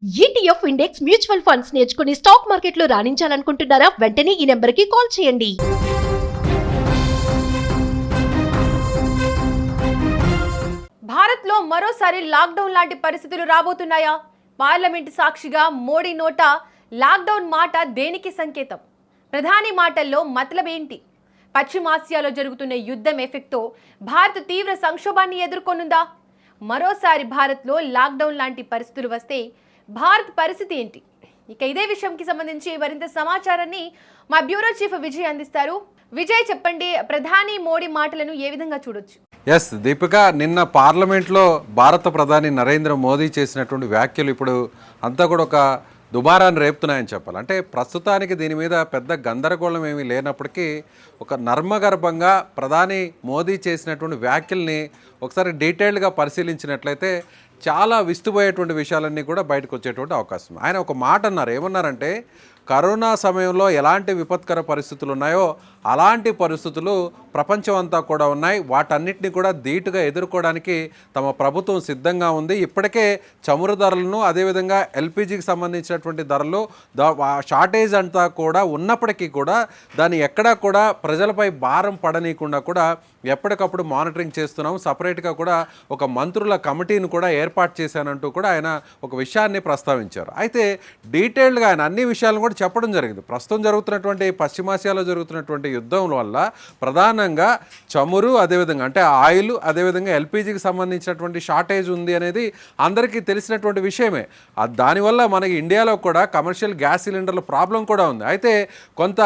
ETF index mutual funds నేర్చుకుని stock మార్కెట్లో రాణించాలనుకుంటున్నారా? వెంటనే ఈ నెంబర్కి కాల్ చేయండి. భారత్లో మరోసారి లాక్డౌన్ లాంటి పరిస్థితులు రాబోతున్నాయా? పార్లమెంట్ సాక్షిగా మోడీ నోట లాక్డౌన్ మాట దేనికి సంకేతం? ప్రధాని మాటల్లో మతలబ్ ఏంటి? పశ్చిమాసియాలో జరుగుతున్న యుద్ధం ఎఫెక్ట్తో భారత్ తీవ్ర సంక్షోభాన్ని ఎదుర్కొనుందా? మరోసారి భారత్లో లాక్డౌన్ లాంటి పరిస్థితులు వస్తే భారత్ పరిస్థితి ఏంటి? ఇక ఇదే విషయంకి సంబంధించి మరింత సమాచారాన్ని మా బ్యూరో చీఫ్ విజయ్ అందిస్తారు. విజయ్, చెప్పండి, ప్రధాని మోడీ మాటలను ఏ విధంగా చూడొచ్చు? ఎస్ దీపిక, నిన్న పార్లమెంట్లో భారత ప్రధాని నరేంద్ర మోదీ చేసినటువంటి వ్యాఖ్యలు ఇప్పుడు అంతా కూడా ఒక దుమారాన్ని రేపుతున్నాయని చెప్పాలి. అంటే ప్రస్తుతానికి దీని మీద పెద్ద గందరగోళం ఏమీ లేనప్పటికీ ఒక నర్మగర్భంగా ప్రధాని మోదీ చేసినటువంటి వ్యాఖ్యల్ని ఒకసారి డీటెయిల్డ్గా పరిశీలించినట్లయితే చాలా విస్తుపోయేటువంటి విషయాలన్నీ కూడా బయటకు వచ్చేటువంటి అవకాశం. ఆయన ఒక మాట అన్నారు. ఏమన్నారంటే, కరోనా సమయంలో ఎలాంటి విపత్కర పరిస్థితులు ఉన్నాయో అలాంటి పరిస్థితులు ప్రపంచం అంతా కూడా ఉన్నాయి. వాటన్నిటిని కూడా ధీటుగా ఎదుర్కోవడానికి తమ ప్రభుత్వం సిద్ధంగా ఉంది. ఇప్పటికే చమురు ధరలను, అదేవిధంగా ఎల్పిజికి సంబంధించినటువంటి ధరలు షార్టేజ్ అంతా కూడా ఉన్నప్పటికీ కూడా దాన్ని ఎక్కడా కూడా ప్రజలపై భారం పడనీయకుండా కూడా ఎప్పటికప్పుడు మానిటరింగ్ చేస్తున్నాం. సపరేట్గా కూడా ఒక మంత్రుల కమిటీని కూడా ఏర్పాటు చేశానంటూ కూడా ఆయన ఒక విషయాన్ని ప్రస్తావించారు. అయితే డీటెయిల్డ్గా ఆయన అన్ని విషయాలను కూడా చెప్పడం జరిగింది. ప్రస్తుతం జరుగుతున్నటువంటి పశ్చిమాసియాలో జరుగుతున్నటువంటి యుద్ధం వల్ల ప్రధానంగా చమురు, అదేవిధంగా అంటే ఆయిల్, అదేవిధంగా ఎల్పిజికి సంబంధించినటువంటి షార్టేజ్ ఉంది అనేది అందరికీ తెలిసినటువంటి విషయమే. దానివల్ల మనకి ఇండియాలో కూడా కమర్షియల్ గ్యాస్ సిలిండర్ల ప్రాబ్లం కూడా ఉంది. అయితే కొంత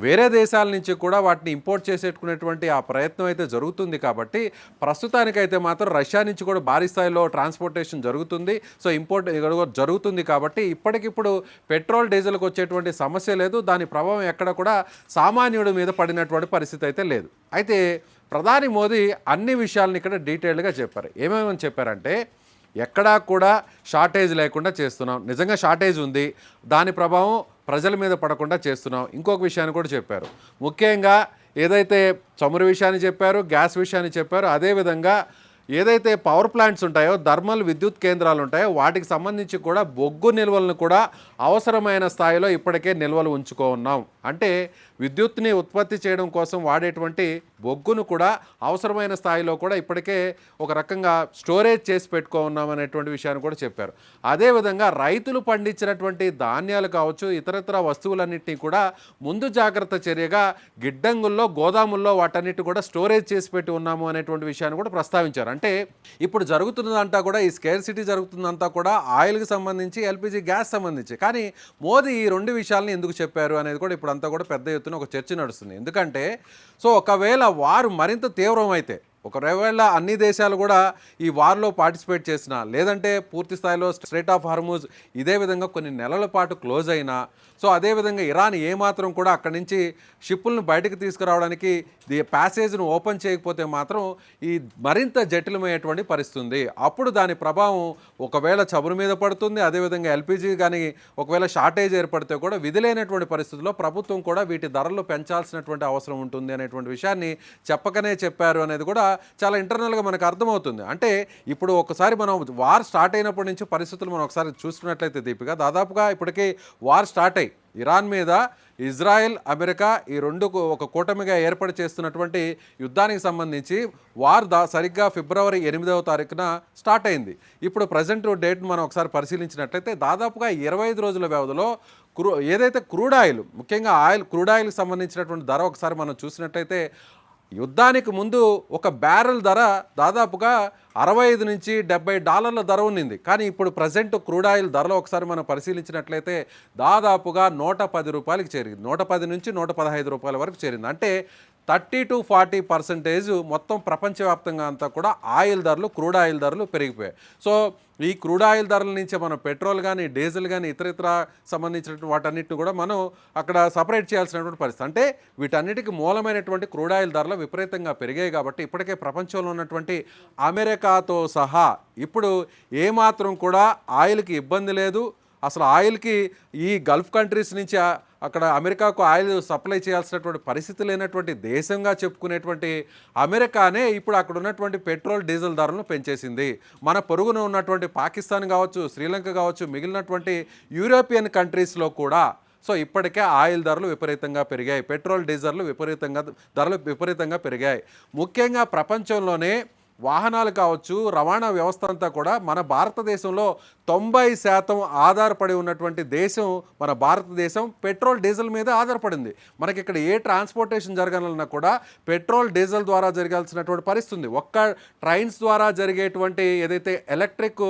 వేరే దేశాల నుంచి కూడా వాటిని ఇంపోర్ట్ చేసేట్టుకునేటువంటి ఆ ప్రయత్నం అయితే జరుగుతుంది. కాబట్టి ప్రస్తుతానికైతే మాత్రం రష్యా నుంచి కూడా భారీ స్థాయిలో ట్రాన్స్పోర్టేషన్ జరుగుతుంది. సో ఇంపోర్ట్ జరుగుతుంది కాబట్టి ఇప్పటికిప్పుడు పెట్రోల్, డీజిల్కి వచ్చేటువంటి సమస్య లేదు. దాని ప్రభావం ఎక్కడ కూడా సామాన్యుడి మీద పడినటువంటి పరిస్థితి అయితే లేదు. అయితే ప్రధాని మోదీ అన్ని విషయాలను ఇక్కడ డీటెయిల్డ్గా చెప్పారు. ఏమేమని చెప్పారంటే, ఎక్కడా కూడా షార్టేజ్ లేకుండా చేస్తున్నాం. నిజంగా షార్టేజ్ ఉంది, దాని ప్రభావం ప్రజల మీద పడకుండా చేస్తున్నాం. ఇంకొక విషయాన్ని కూడా చెప్పారు. ముఖ్యంగా ఏదైతే చమురు విషయాన్ని చెప్పారు, గ్యాస్ విషయాన్ని చెప్పారు, అదేవిధంగా ఏదైతే పవర్ ప్లాంట్స్ ఉంటాయో, థర్మల్ విద్యుత్ కేంద్రాలు ఉంటాయో వాటికి సంబంధించి కూడా బొగ్గు నిల్వలను కూడా అవసరమైన స్థాయిలో ఇప్పటికే నిల్వలు ఉంచుకున్నాం. అంటే విద్యుత్ని ఉత్పత్తి చేయడం కోసం వాడేటువంటి బొగ్గును కూడా అవసరమైన స్థాయిలో కూడా ఇప్పటికే ఒక రకంగా స్టోరేజ్ చేసి పెట్టుకున్నాం అనేటువంటి విషయాన్ని కూడా చెప్పారు. అదేవిధంగా రైతులు పండించినటువంటి ధాన్యాలు కావచ్చు, ఇతరత్ర వస్తువులన్నింటినీ కూడా ముందు జాగ్రత్త చర్యగా గిడ్డంగుల్లో, గోదాముల్లో వాటన్నిటి కూడా స్టోరేజ్ చేసి పెట్టి ఉన్నాము అనేటువంటి విషయాన్ని కూడా ప్రస్తావించారు. అంటే ఇప్పుడు జరుగుతున్నదంతా కూడా ఈ స్కేర్సిటీ జరుగుతుందంతా కూడా ఆయిల్కి సంబంధించి, ఎల్పిజి గ్యాస్ సంబంధించి. కానీ మోదీ ఈ రెండు విషయాలను ఎందుకు చెప్పారు అనేది కూడా ఇప్పుడు అంతా కూడా పెద్ద ఎత్తున ఒక చర్చ నడుస్తుంది. ఎందుకంటే ఒకవేళ వారు మరింత తీవ్రమైతే, ఒకవేళ అన్ని దేశాలు కూడా ఈ వార్లో పార్టిసిపేట్ చేసినా, లేదంటే పూర్తి స్థాయిలో స్ట్రైట్ ఆఫ్ హార్మూజ్ ఇదే విధంగా కొన్ని నెలల పాటు క్లోజ్ అయినా, అదేవిధంగా ఇరాన్ ఏమాత్రం కూడా అక్కడి నుంచి షిప్పులను బయటకు తీసుకురావడానికి ప్యాసేజ్ను ఓపెన్ చేయకపోతే మాత్రం ఈ మరింత జటిలమయ్యేటువంటి పరిస్థితి ఉంది. అప్పుడు దాని ప్రభావం ఒకవేళ చమురు మీద పడుతుంది. అదేవిధంగా ఎల్పిజి కానీ ఒకవేళ షార్టేజ్ ఏర్పడితే కూడా విధిలేనటువంటి పరిస్థితుల్లో ప్రభుత్వం కూడా వీటి ధరలు పెంచాల్సినటువంటి అవసరం ఉంటుంది అనేటువంటి విషయాన్ని చెప్పకనే చెప్పారు అనేది కూడా చాలా ఇంటర్నల్గా మనకు అర్థమవుతుంది. అంటే ఇప్పుడు ఒకసారి మనం వార్ స్టార్ట్ అయినప్పటి నుంచి పరిస్థితులు మనం ఒకసారి చూసుకున్నట్లయితే దీపిక, దాదాపుగా ఇప్పటికీ వార్ స్టార్ట్ అయ్యి ఇరాన్ మీద ఇజ్రాయెల్, అమెరికా ఈ రెండు ఒక కూటమిగా ఏర్పాటు చేస్తున్నటువంటి యుద్ధానికి సంబంధించి వార్ సరిగ్గా ఫిబ్రవరి 8వ తారీఖున స్టార్ట్ అయింది. ఇప్పుడు ప్రజెంట్ డేట్ను మనం ఒకసారి పరిశీలించినట్లయితే దాదాపుగా 25 రోజుల వ్యవధిలో ఏదైతే క్రూడ్ ఆయిల్, ముఖ్యంగా క్రూడ్ ఆయిల్కి సంబంధించినటువంటి ధర ఒకసారి మనం చూసినట్లయితే యుద్ధానికి ముందు ఒక బ్యారెల్ ధర దాదాపుగా $65 నుంచి $70 ధర ఉన్నింది. కానీ ఇప్పుడు ప్రజెంట్ క్రూడ్ ఆయిల్ ధరలో ఒకసారి మనం పరిశీలించినట్లయితే దాదాపుగా $110కి చేరింది. 110 నుంచి $115 వరకు చేరింది. అంటే 30 to 40% మొత్తం ప్రపంచవ్యాప్తంగా అంతా కూడా ఆయిల్ ధరలు, క్రూడ్ ఆయిల్ ధరలు పెరిగిపోయాయి. ఈ క్రూడ్ ఆయిల్ ధరల నుంచి మనం పెట్రోల్ కానీ, డీజిల్ కానీ, ఇతర సంబంధించినటువంటి వాటన్నిటిని కూడా మనం అక్కడ సపరేట్ చేయాల్సినటువంటి పరిస్థితి. అంటే వీటన్నిటికీ మూలమైనటువంటి క్రూడ్ ఆయిల్ ధరలు విపరీతంగా పెరిగాయి. కాబట్టి ఇప్పటికే ప్రపంచంలో ఉన్నటువంటి అమెరికాతో సహా ఇప్పుడు ఏమాత్రం కూడా ఆయిల్కి ఇబ్బంది లేదు. అసలు ఆయిల్కి ఈ గల్ఫ్ కంట్రీస్ నుంచి అక్కడ అమెరికాకు ఆయిల్ సప్లై చేయాల్సినటువంటి పరిస్థితి లేనటువంటి దేశంగా చెప్పుకునేటువంటి అమెరికానే ఇప్పుడు అక్కడ ఉన్నటువంటి పెట్రోల్ డీజిల్ ధరలను పెంచేసింది. మన పొరుగున ఉన్నటువంటి పాకిస్తాన్ కావచ్చు, శ్రీలంక కావచ్చు, మిగిలినటువంటి యూరోపియన్ కంట్రీస్లో కూడా సో ఇప్పటికే ఆయిల్ ధరలు విపరీతంగా పెరిగాయి, పెట్రోల్ డీజిల్ ధరలు విపరీతంగా పెరిగాయి. ముఖ్యంగా ప్రపంచంలోనే వాహనాలు కావచ్చు, రవాణా వ్యవస్థ అంతా కూడా మన భారతదేశంలో 90% ఆధారపడి ఉన్నటువంటి దేశం మన భారతదేశం పెట్రోల్ డీజిల్ మీద ఆధారపడింది. మనకి ఇక్కడ ఏ ట్రాన్స్పోర్టేషన్ జరగాలన్నా కూడా పెట్రోల్ డీజిల్ ద్వారా జరగాల్సినటువంటి పరిస్థితి. ఒక్క ట్రైన్స్ ద్వారా జరిగేటువంటి ఏదైతే ఎలక్ట్రిక్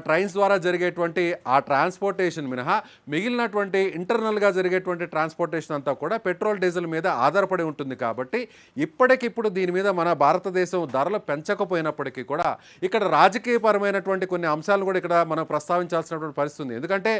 ట్రైన్స్ ద్వారా జరిగేటువంటి ఆ ట్రాన్స్పోర్టేషన్ మినహా మిగిలినటువంటి ఇంటర్నల్గా జరిగేటువంటి ట్రాన్స్పోర్టేషన్ అంతా కూడా పెట్రోల్ డీజిల్ మీద ఆధారపడి ఉంటుంది. కాబట్టి ఇప్పటికిప్పుడు దీని మీద మన భారతదేశం ధరలు పెంచకపోయినప్పటికీ కూడా ఇక్కడ రాజకీయపరమైనటువంటి కొన్ని అంశాలు కూడా ఇక్కడ మనం ప్రస్తావించాల్సినటువంటి పరిస్థితి ఉంది. ఎందుకంటే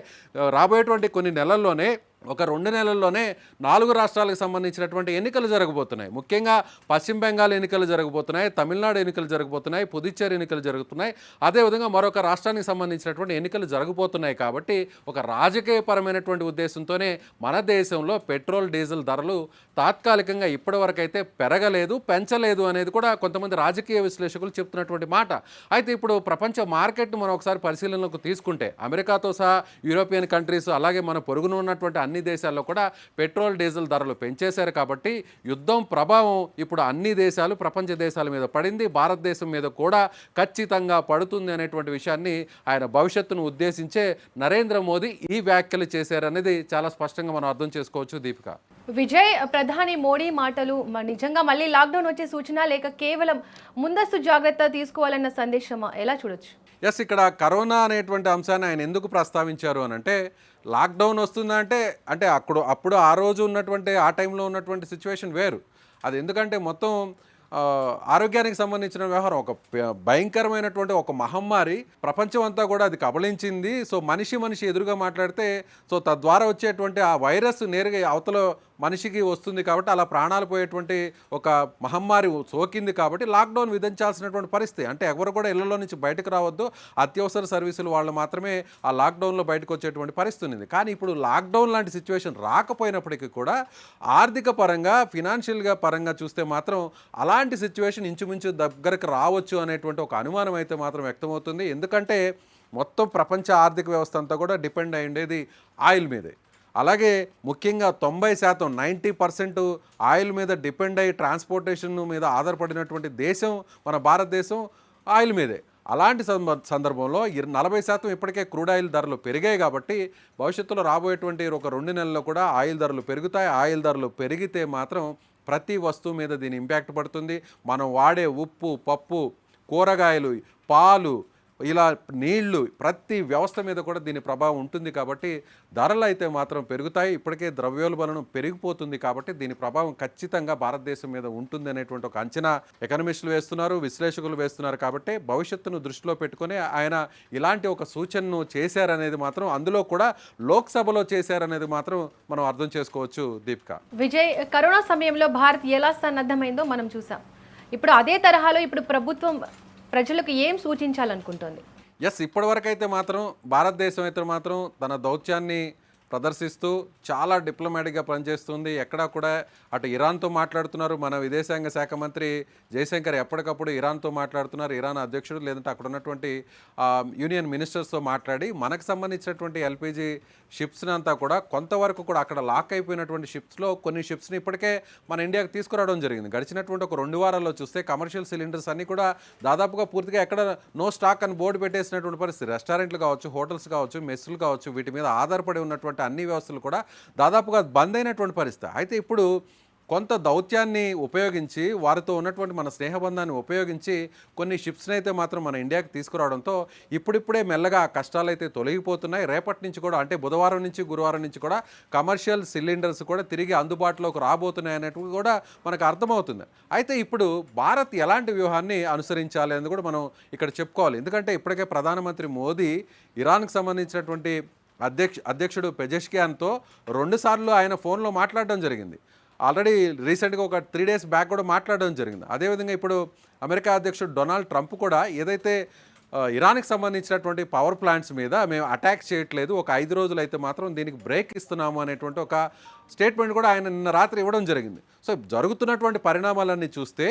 రాబోయేటువంటి కొన్ని నెలల్లోనే ఒక 2 నెలల్లోనే 4 రాష్ట్రాలకు సంబంధించినటువంటి ఎన్నికలు జరగబోతున్నాయి. ముఖ్యంగా పశ్చిమ బెంగాల్ ఎన్నికలు జరగబోతున్నాయి, తమిళనాడు ఎన్నికలు జరగబోతున్నాయి, పుదుచ్చేరి ఎన్నికలు జరుగుతున్నాయి, అదేవిధంగా మరొక రాష్ట్రానికి సంబంధించినటువంటి ఎన్నికలు జరగబోతున్నాయి. కాబట్టి ఒక రాజకీయపరమైనటువంటి ఉద్దేశంతోనే మన దేశంలో పెట్రోల్ డీజిల్ ధరలు తాత్కాలికంగా ఇప్పటివరకైతే పెరగలేదు, పెంచలేదు అనేది కూడా కొంతమంది రాజకీయ విశ్లేషకులు చెప్తున్నటువంటి మాట. అయితే ఇప్పుడు ప్రపంచ మార్కెట్ను మనం ఒకసారి పరిశీలనలోకి తీసుకుంటే అమెరికాతో సహా యూరోపియన్ కంట్రీస్ అలాగే మన పొరుగున ఉన్నటువంటి అన్ని దేశాల్లో కూడా పెట్రోల్ డీజిల్ ధరలు పెంచేశారు. కాబట్టి యుద్ధం ప్రభావం ఇప్పుడు అన్ని దేశాలు ప్రపంచ దేశాల మీద పడింది, భారతదేశం మీద కూడా ఖచ్చితంగా పడుతుంది అనేటువంటి విషయాన్ని ఆయన భవిష్యత్తును ఉద్దేశించే నరేంద్ర మోదీ ఈ వ్యాఖ్యలు చేశారనేది చాలా స్పష్టంగా మనం అర్థం చేసుకోవచ్చు. దీపిక, విజయ్, ప్రధాని మోడీ మాటలు నిజంగా మళ్ళీ లాక్డౌన్ వచ్చే సూచన లేక కేవలం ముందస్తు జాగ్రత్త తీసుకోవాలన్న సందేశమా, ఎలా చూడొచ్చు? ఎస్, ఇక్కడ కరోనా అనేటువంటి అంశాన్ని ఆయన ఎందుకు ప్రస్తావించారు అని అంటే లాక్డౌన్ వస్తుందా అంటే అప్పుడు ఆ రోజు ఉన్నటువంటి ఆ టైంలో ఉన్నటువంటి సిచ్యువేషన్ వేరు. అది ఎందుకంటే మొత్తం ఆరోగ్యానికి సంబంధించిన వ్యవహారం, ఒక భయంకరమైనటువంటి ఒక మహమ్మారి ప్రపంచం అంతా కూడా అది కబళించింది. సో మనిషి ఎదురుగా మాట్లాడితే సో తద్వారా వచ్చేటువంటి ఆ వైరస్ నేరుగా అవతల మనిషికి వస్తుంది. కాబట్టి అలా ప్రాణాలు పోయేటువంటి ఒక మహమ్మారి సోకింది. కాబట్టి లాక్డౌన్ విధించాల్సినటువంటి పరిస్థితి. అంటే ఎవరు కూడా ఇళ్లలో నుంచి బయటకు రావద్దు, అత్యవసర సర్వీసులు వాళ్ళు మాత్రమే ఆ లాక్డౌన్లో బయటకు వచ్చేటువంటి పరిస్థితి ఉంది. కానీ ఇప్పుడు లాక్డౌన్ లాంటి సిచ్యువేషన్ రాకపోయినప్పటికీ కూడా ఆర్థిక పరంగా, ఫినాన్షియల్గా పరంగా చూస్తే మాత్రం అలాంటి సిచ్యువేషన్ ఇంచుమించు దగ్గరకు రావచ్చు అనేటువంటి ఒక అనుమానం అయితే మాత్రం వ్యక్తమవుతుంది. ఎందుకంటే మొత్తం ప్రపంచ ఆర్థిక వ్యవస్థ అంతా కూడా డిపెండ్ అయి ఉండేది ఆయిల్ మీదే. అలాగే ముఖ్యంగా 90% 90% ఆయిల్ మీద డిపెండ్ అయ్యి ట్రాన్స్పోర్టేషన్ మీద ఆధారపడినటువంటి దేశం మన భారతదేశం ఆయిల్ మీదే. అలాంటి సందర్భంలో 40% ఇప్పటికే క్రూడ్ ఆయిల్ ధరలు పెరిగాయి. కాబట్టి భవిష్యత్తులో రాబోయేటువంటి ఒక 2 నెలల్లో కూడా ఆయిల్ ధరలు పెరుగుతాయి. ఆయిల్ ధరలు పెరిగితే మాత్రం ప్రతి వస్తువు మీద దీని ఇంపాక్ట్ పడుతుంది. మనం వాడే ఉప్పు, పప్పు, కూరగాయలు, పాలు, ఇలా నీళ్లు, ప్రతి వ్యవస్థ మీద కూడా దీని ప్రభావం ఉంటుంది. కాబట్టి ధరలు అయితే మాత్రం పెరుగుతాయి. ఇప్పటికే ద్రవ్యోల్బణం పెరిగిపోతుంది. కాబట్టి దీని ప్రభావం ఖచ్చితంగా భారతదేశం మీద ఉంటుంది అనేటువంటి ఒక అంచనా ఎకనమిస్టులు వేస్తున్నారు, విశ్లేషకులు వేస్తున్నారు. కాబట్టి భవిష్యత్తును దృష్టిలో పెట్టుకుని ఆయన ఇలాంటి ఒక సూచనను చేశారనేది మాత్రం, అందులో కూడా లోక్సభలో చేశారనేది మాత్రం మనం అర్థం చేసుకోవచ్చు. దీపిక, విజయ్, కరోనా సమయంలో భారత్ ఎలా సన్నద్ధమైందో మనం చూసాం. ఇప్పుడు అదే తరహాలో ఇప్పుడు ప్రభుత్వం ప్రజలకు ఏం సూచించాలనుకుంటుంది? ఎస్, ఇప్పటివరకు అయితే మాత్రం భారతదేశం అయితే మాత్రం తన దౌత్యాన్ని ప్రదర్శిస్తూ చాలా డిప్లొమాటిక్గా పనిచేస్తుంది. ఎక్కడా కూడా అటు ఇరాన్తో మాట్లాడుతున్నారు. మన విదేశాంగ శాఖ మంత్రి జయశంకర్ ఎప్పటికప్పుడు ఇరాన్తో మాట్లాడుతున్నారు. ఇరాన్ అధ్యక్షుడు లేదంటే అక్కడ ఉన్నటువంటి యూనియన్ మినిస్టర్స్తో మాట్లాడి మనకు సంబంధించినటువంటి ఎల్పిజి షిప్స్ని అంతా కూడా కొంతవరకు కూడా అక్కడ లాక్ అయిపోయినటువంటి షిప్స్లో కొన్ని షిప్స్ని ఇప్పటికే మన ఇండియాకి తీసుకురావడం జరిగింది. గడిచినటువంటి ఒక 2 వారాల్లో చూస్తే కమర్షియల్ సిలిండర్స్ అన్నీ కూడా దాదాపుగా పూర్తిగా ఎక్కడ నో స్టాక్ అని బోర్డు పెట్టేసినటువంటి పరిస్థితి. రెస్టారెంట్లు కావచ్చు, హోటల్స్ కావచ్చు, మెస్సులు కావచ్చు, వీటి మీద ఆధారపడి ఉన్నటువంటి అన్ని వ్యవస్థలు కూడా దాదాపుగా బంద్ అయినటువంటి పరిస్థితి. అయితే ఇప్పుడు కొంత దౌత్యాన్ని ఉపయోగించి, వారితో ఉన్నటువంటి మన స్నేహబంధాన్ని ఉపయోగించి కొన్ని షిప్స్ని అయితే మాత్రం మన ఇండియాకి తీసుకురావడంతో ఇప్పుడిప్పుడే మెల్లగా కష్టాలు అయితే తొలగిపోతున్నాయి. రేపటి నుంచి కూడా, అంటే బుధవారం నుంచి గురువారం నుంచి కూడా కమర్షియల్ సిలిండర్స్ కూడా తిరిగి అందుబాటులోకి రాబోతున్నాయి అనేటివి కూడా మనకు అర్థమవుతుంది. అయితే ఇప్పుడు భారత్ ఎలాంటి వ్యూహాన్ని అనుసరించాలి అనేది కూడా మనం ఇక్కడ చెప్పుకోవాలి. ఎందుకంటే ఇప్పటికే ప్రధానమంత్రి మోదీ ఇరాన్కి సంబంధించినటువంటి అధ్యక్షుడు పెజెష్కియాన్తో 2 సార్లు ఆయన ఫోన్లో మాట్లాడడం జరిగింది. ఆల్రెడీ రీసెంట్గా ఒక 3 డేస్ బ్యాక్ కూడా మాట్లాడడం జరిగింది. అదేవిధంగా ఇప్పుడు అమెరికా అధ్యక్షుడు డొనాల్డ్ ట్రంప్ కూడా ఏదైతే ఇరాన్కి సంబంధించినటువంటి పవర్ ప్లాంట్స్ మీద మేము అటాక్ చేయట్లేదు, ఒక 5 రోజులు అయితే మాత్రం దీనికి బ్రేక్ ఇస్తున్నాము అనేటువంటి ఒక స్టేట్మెంట్ కూడా ఆయన నిన్న రాత్రి ఇవ్వడం జరిగింది. సో జరుగుతున్నటువంటి పరిణామాలన్నీ చూస్తే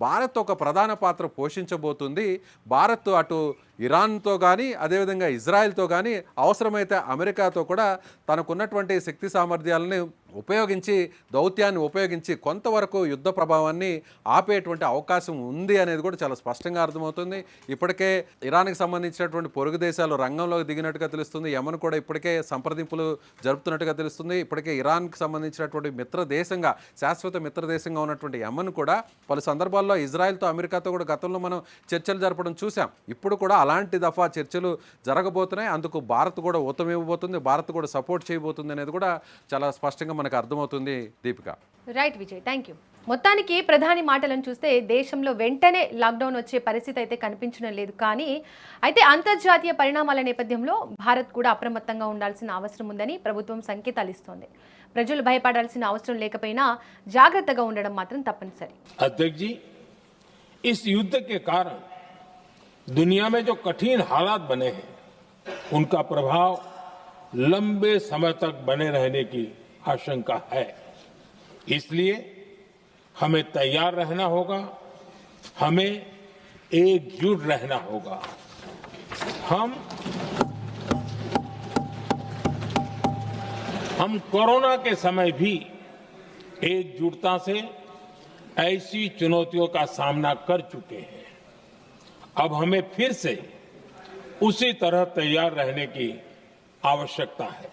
భారత్ ఒక ప్రధాన పాత్ర పోషించబోతుంది. భారత్ అటు ఇరాన్తో కానీ అదేవిధంగా ఇజ్రాయెల్తో కానీ అవసరమైతే అమెరికాతో కూడా తనకున్నటువంటి శక్తి సామర్థ్యాలని ఉపయోగించి దౌత్యాన్ని ఉపయోగించి కొంతవరకు యుద్ధ ప్రభావాన్ని ఆపేటువంటి అవకాశం ఉంది అనేది కూడా చాలా స్పష్టంగా అర్థమవుతుంది. ఇప్పటికే ఇరాన్కి సంబంధించినటువంటి పొరుగు దేశాలు రంగంలోకి దిగినట్టుగా తెలుస్తుంది. యమన్ కూడా ఇప్పటికే సంప్రదింపులు జరుపుతున్నట్టుగా తెలుస్తుంది. ఇప్పటికే ఇరాన్కి సంబంధించినటువంటి మిత్ర దేశంగా శాశ్వత మిత్ర దేశంగా ఉన్నటువంటి యమన్ కూడా పలు సందర్భాల్లో ఇజ్రాయెల్తో అమెరికాతో కూడా గతంలో మనం చర్చలు జరపడం చూసాం. ఇప్పుడు కూడా అలాంటి దఫా చర్చలు జరగబోతున్నాయి. అందుకు భారత్ కూడా ఊతం ఇవ్వబోతుంది, భారత్ కూడా సపోర్ట్ చేయబోతుంది అనేది కూడా చాలా స్పష్టంగా మనకు అర్థమవుతుంది. Deepika. Right Vijay, thank you. మొత్తానికి ప్రధాని మాటలను చూస్తే దేశంలో వెంటనే లాక్డౌన్ వచ్చే పరిస్థితి అయితే కనిపించడం లేదు. కానీ అయితే అంతర్జాతీయ పరిణామాల నేపథ్యంలో భారత్ కూడా అప్రమత్తంగా ఉండాల్సిన అవసరం ఉందని ప్రభుత్వం సంకేతాలు ఇస్తోంది. ప్రజలు భయపడాల్సిన అవసరం లేకపోయినా జాగ్రత్తగా ఉండడం మాత్రం తప్పనిసరి. अध्यक्ष जी, इस युद्ध के कारण दुनिया में जो कठिन हालात बने हैं उनका प्रभाव लंबे समय तक बने रहने की आशंका है. इसलिए हमें तैयार रहना होगा, हमें एकजुट रहना होगा. हम कोरोना के समय भी एकजुटता से ऐसी चुनौतियों का सामना कर चुके हैं. अब हमें फिर से उसी तरह तैयार रहने की आवश्यकता है.